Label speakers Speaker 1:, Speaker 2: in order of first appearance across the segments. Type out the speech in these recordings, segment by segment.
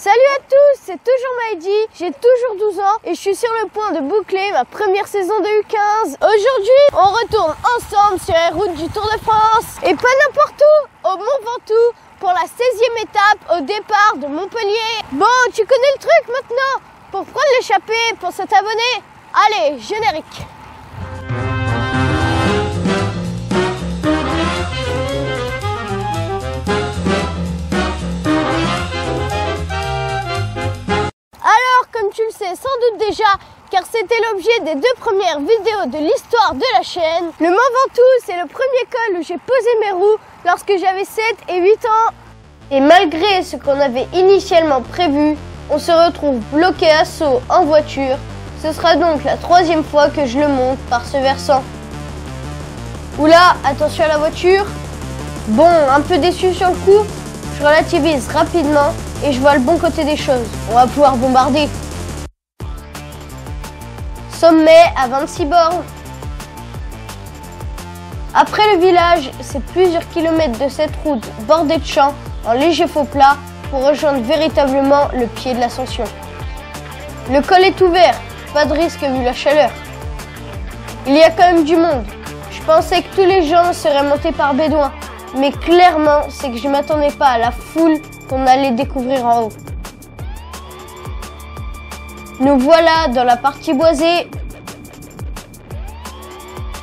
Speaker 1: Salut à tous, c'est toujours Maïdi, j'ai toujours 12 ans et je suis sur le point de boucler ma première saison de U15. Aujourd'hui, on retourne ensemble sur les routes du Tour de France et pas n'importe où, au Mont Ventoux pour la 16e étape au départ de Montpellier. Bon, tu connais le truc maintenant. Pour prendre l'échappée, pour s'abonner, allez, générique. Comme tu le sais sans doute déjà, car c'était l'objet des 2 premières vidéos de l'histoire de la chaîne. Le Mont Ventoux, c'est le premier col où j'ai posé mes roues lorsque j'avais 7 et 8 ans. Et malgré ce qu'on avait initialement prévu, on se retrouve bloqué à Sceaux en voiture. Ce sera donc la 3e fois que je le monte par ce versant. Oula, attention à la voiture. Bon, un peu déçu sur le coup, je relativise rapidement et je vois le bon côté des choses. On va pouvoir bombarder. Sommet à 26 bornes. Après le village, c'est plusieurs kilomètres de cette route bordée de champs en léger faux plat pour rejoindre véritablement le pied de l'ascension. Le col est ouvert, pas de risque vu la chaleur. Il y a quand même du monde. Je pensais que tous les gens seraient montés par bédouins, mais clairement, c'est que je ne m'attendais pas à la foule qu'on allait découvrir en haut. Nous voilà dans la partie boisée.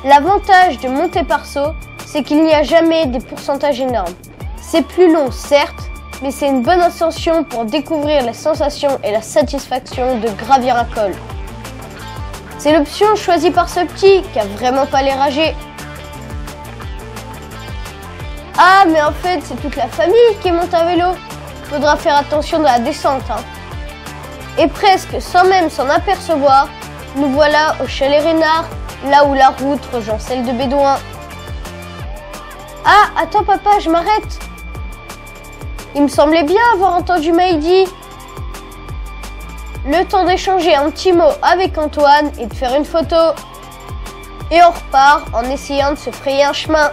Speaker 1: L'avantage de monter par saut, c'est qu'il n'y a jamais des pourcentages énormes. C'est plus long, certes, mais c'est une bonne ascension pour découvrir les sensations et la satisfaction de gravir un col. C'est l'option choisie par ce petit qui a vraiment pas les rager. Ah, mais en fait, c'est toute la famille qui monte à vélo. Faudra faire attention dans la descente, hein. Et presque sans même s'en apercevoir, nous voilà au Chalet Reynard, là où la route rejoint celle de Bédouin. Ah, attends papa, je m'arrête. Il me semblait bien avoir entendu Maïdi. Le temps d'échanger un petit mot avec Antoine et de faire une photo. Et on repart en essayant de se frayer un chemin.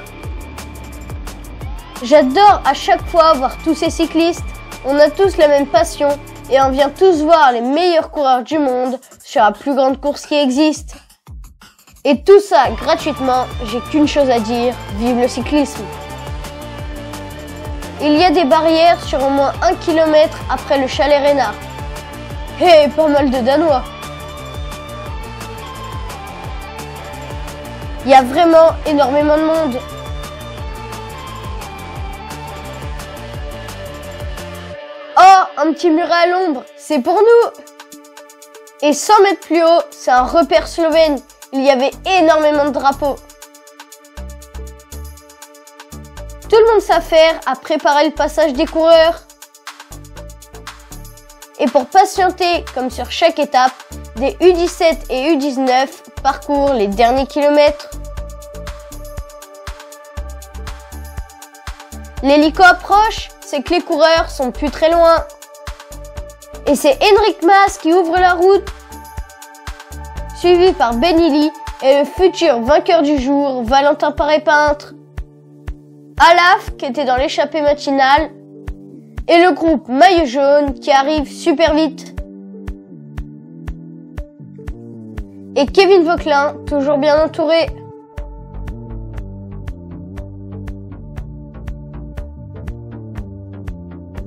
Speaker 1: J'adore à chaque fois voir tous ces cyclistes. On a tous la même passion et on vient tous voir les meilleurs coureurs du monde sur la plus grande course qui existe. Et tout ça gratuitement, j'ai qu'une chose à dire, vive le cyclisme. Il y a des barrières sur au moins 1 km après le Chalet Reynard. Et pas mal de Danois. Il y a vraiment énormément de monde. Oh, un petit muret à l'ombre, c'est pour nous. Et 100 mètres plus haut, c'est un repère slovène. Il y avait énormément de drapeaux. Tout le monde s'affaire à préparer le passage des coureurs. Et pour patienter, comme sur chaque étape, des U17 et U19 parcourent les derniers kilomètres. L'hélico approche, c'est que les coureurs sont plus très loin. Et c'est Enric Mas qui ouvre la route, suivi par Benili et le futur vainqueur du jour, Valentin Paré-Peintre. Alaf, qui était dans l'échappée matinale, et le groupe Maillot Jaune qui arrive super vite. Et Kevin Vauquelin, toujours bien entouré.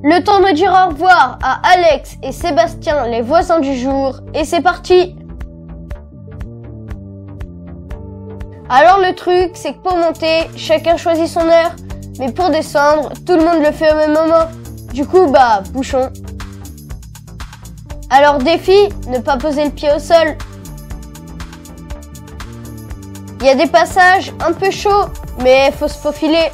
Speaker 1: Le temps de dire au revoir à Alex et Sébastien, les voisins du jour, et c'est parti! Alors le truc, c'est que pour monter, chacun choisit son heure, mais pour descendre, tout le monde le fait au même moment. Du coup, bouchon. Alors défi, ne pas poser le pied au sol. Il y a des passages un peu chauds, mais faut se faufiler.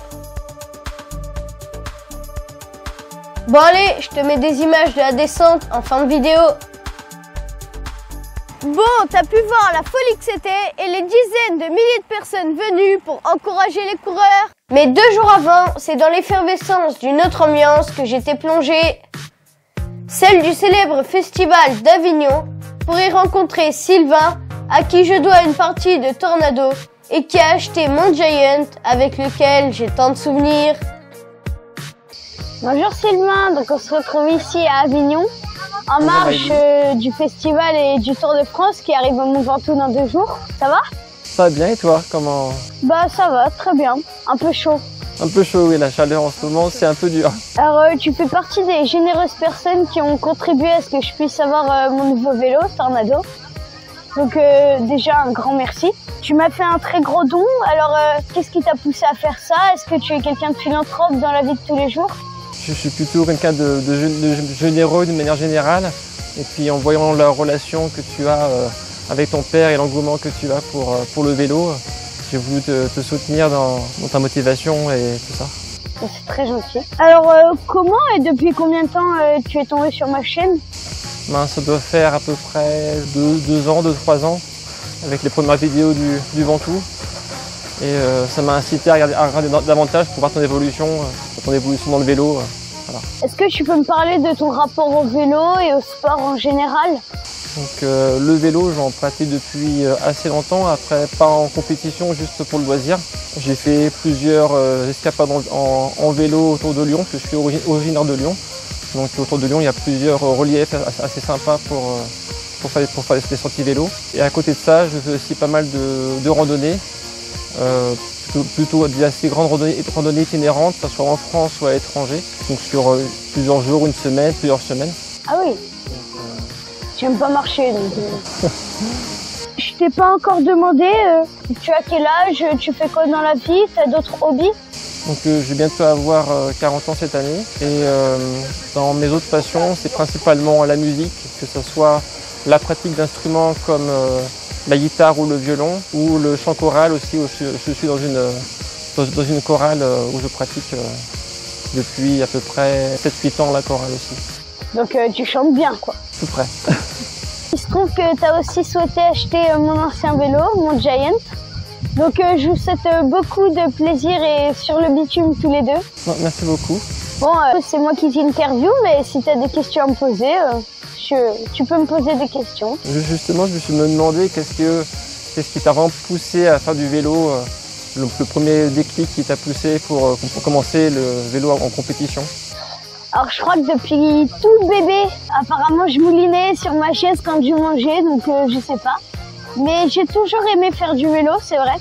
Speaker 1: Bon allez, je te mets des images de la descente en fin de vidéo. Bon, t'as pu voir la folie que c'était et les dizaines de milliers de personnes venues pour encourager les coureurs. Mais 2 jours avant, c'est dans l'effervescence d'une autre ambiance que j'étais plongée. Celle du célèbre festival d'Avignon pour y rencontrer Sylvain, à qui je dois une partie de Tornado et qui a acheté mon Giant avec lequel j'ai tant de souvenirs. Bonjour Sylvain, donc on se retrouve ici à Avignon, en marge du festival et du Tour de France qui arrive au Mont Ventoux dans 2 jours. Ça va?
Speaker 2: Ça va bien et toi, comment?
Speaker 1: Bah ça va, très bien, un peu chaud.
Speaker 2: Un peu chaud, oui, la chaleur en ce moment, c'est un peu dur.
Speaker 1: Alors tu fais partie des généreuses personnes qui ont contribué à ce que je puisse avoir mon nouveau vélo, Tornado. Donc déjà un grand merci. Tu m'as fait un très gros don, alors qu'est-ce qui t'a poussé à faire ça? Est-ce que tu es quelqu'un de philanthrope dans la vie de tous les jours?
Speaker 2: Je suis plutôt quelqu'un de généreux d'une manière générale. Et puis en voyant la relation que tu as avec ton père et l'engouement que tu as pour le vélo, j'ai voulu te soutenir dans ta motivation et tout ça.
Speaker 1: C'est très gentil. Alors comment et depuis combien de temps tu es tombé sur ma chaîne?
Speaker 2: Ben, ça doit faire à peu près 2-3 ans avec les premières vidéos du Ventoux. Et ça m'a incité à regarder davantage pour voir ton évolution dans le vélo. Voilà.
Speaker 1: Est-ce que tu peux me parler de ton rapport au vélo et au sport en général?
Speaker 2: Donc le vélo, j'en pratique depuis assez longtemps, après pas en compétition, juste pour le loisir. J'ai fait plusieurs escapades en vélo autour de Lyon, parce que je suis originaire de Lyon. Donc autour de Lyon, il y a plusieurs reliefs assez sympas pour faire des sorties vélo. Et à côté de ça, je fais aussi pas mal de randonnées, plutôt des assez grandes randonnées itinérantes, que ce soit en France ou à l'étranger. Donc sur plusieurs jours, une semaine, plusieurs semaines.
Speaker 1: Ah oui. J'aime pas marcher donc. Je t'ai pas encore demandé, tu as quel âge, tu fais quoi dans la vie, tu as d'autres hobbies?
Speaker 2: Donc je vais bientôt avoir 40 ans cette année et dans mes autres passions, c'est principalement la musique, que ce soit la pratique d'instruments comme la guitare ou le violon, ou le chant choral aussi, où je suis dans une chorale où je pratique depuis à peu près 7-8 ans la chorale aussi.
Speaker 1: Donc tu chantes bien quoi.
Speaker 2: Tout près.
Speaker 1: Il se trouve que tu as aussi souhaité acheter mon ancien vélo, mon Giant. Donc je vous souhaite beaucoup de plaisir et sur le bitume tous les deux.
Speaker 2: Non, merci beaucoup.
Speaker 1: Bon, c'est moi qui t'interview, mais si tu as des questions à me poser, tu peux me poser des questions.
Speaker 2: Justement, je me suis demandé qu'est-ce qui t'a vraiment poussé à faire du vélo, le premier déclic qui t'a poussé pour commencer le vélo en compétition.
Speaker 1: Alors je crois que depuis tout bébé, apparemment je moulinais sur ma chaise quand je mangeais, donc je sais pas. Mais j'ai toujours aimé faire du vélo, c'est vrai.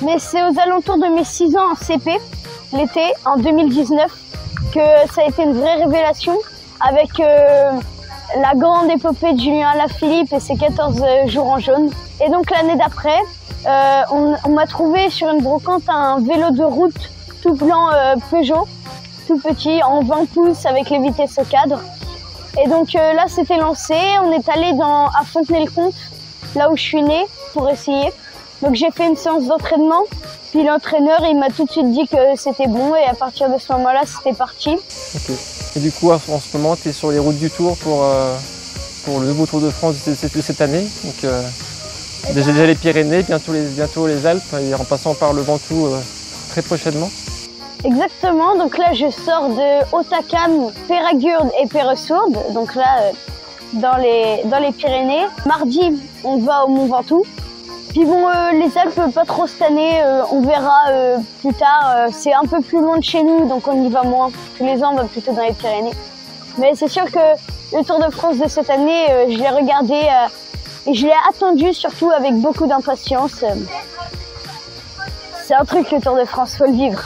Speaker 1: Mais c'est aux alentours de mes 6 ans en CP, l'été, en 2019, que ça a été une vraie révélation avec la grande épopée de Julien Alaphilippe et ses 14 jours en jaune. Et donc l'année d'après, on m'a trouvé sur une brocante un vélo de route tout blanc Peugeot, tout petit, en 20 pouces avec les vitesses au cadre. Et donc là c'était lancé, on est allé à Fontenay-le-Comte, là où je suis née, pour essayer. Donc j'ai fait une séance d'entraînement, puis l'entraîneur il m'a tout de suite dit que c'était bon et à partir de ce moment-là c'était parti.
Speaker 2: Okay. Et du coup en ce moment tu es sur les routes du Tour pour le nouveau Tour de France de cette année. Donc déjà les Pyrénées, bientôt les Alpes et en passant par le Ventoux très prochainement.
Speaker 1: Exactement, donc là je sors de Hautacam, Péragurde et Perresourde, donc là dans les Pyrénées. Mardi on va au Mont Ventoux. Puis bon, les Alpes pas trop cette année, on verra plus tard, c'est un peu plus loin de chez nous donc on y va moins. Tous les ans on va plutôt dans les Pyrénées. Mais c'est sûr que le Tour de France de cette année, je l'ai regardé et je l'ai attendu surtout avec beaucoup d'impatience. C'est un truc le Tour de France, faut le vivre.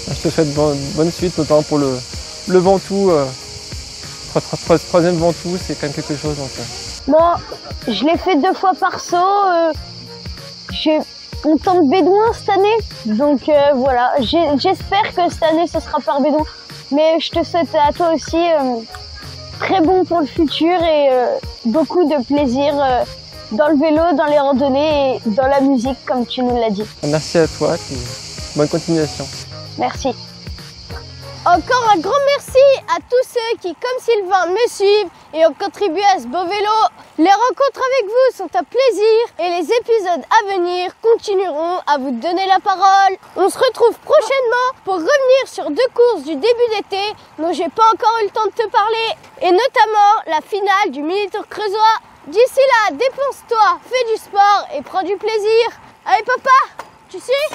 Speaker 2: Je te souhaite bonne suite, notamment pour le Ventoux. Troisième Ventoux, c'est quand même quelque chose. Donc,
Speaker 1: Bon, je l'ai fait 2 fois par saut. On tente Bédouin cette année. Donc voilà, j'espère que cette année ce sera par Bédouin. Mais je te souhaite à toi aussi très bon pour le futur et beaucoup de plaisir dans le vélo, dans les randonnées et dans la musique comme tu nous l'as dit.
Speaker 2: Merci à toi et bonne continuation.
Speaker 1: Merci.
Speaker 3: Encore un grand merci à tous ceux qui, comme Sylvain, me suivent et ont contribué à ce beau vélo. Les rencontres avec vous sont un plaisir et les épisodes à venir continueront à vous donner la parole. On se retrouve prochainement pour revenir sur 2 courses du début d'été dont j'ai pas encore eu le temps de te parler et notamment la finale du Mini-Tour creusois. D'ici là, dépense-toi, fais du sport et prends du plaisir. Allez papa, tu suis ?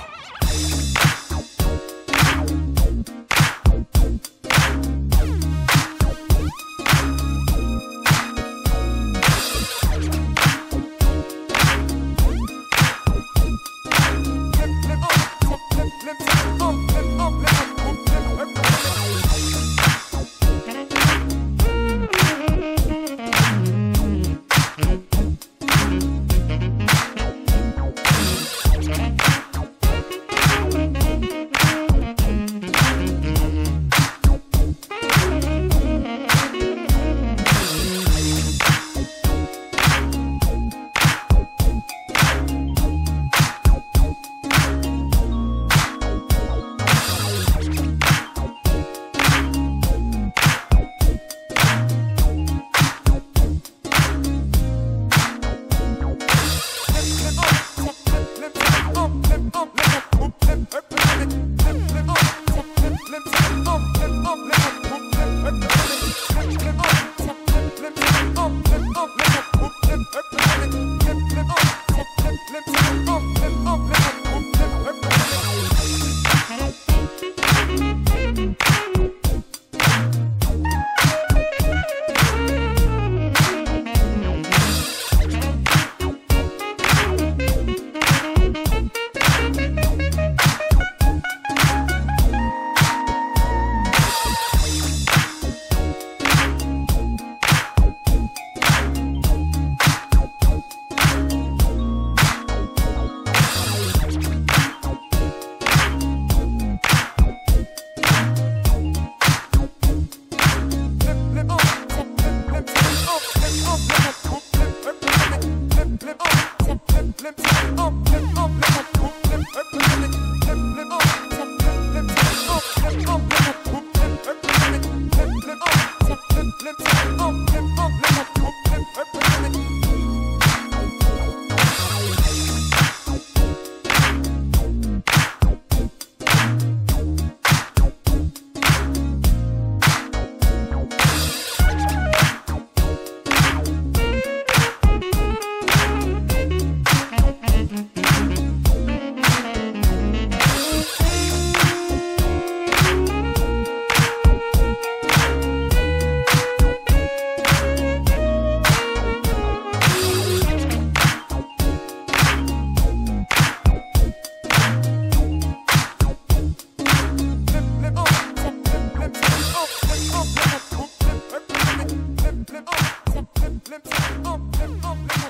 Speaker 4: Let me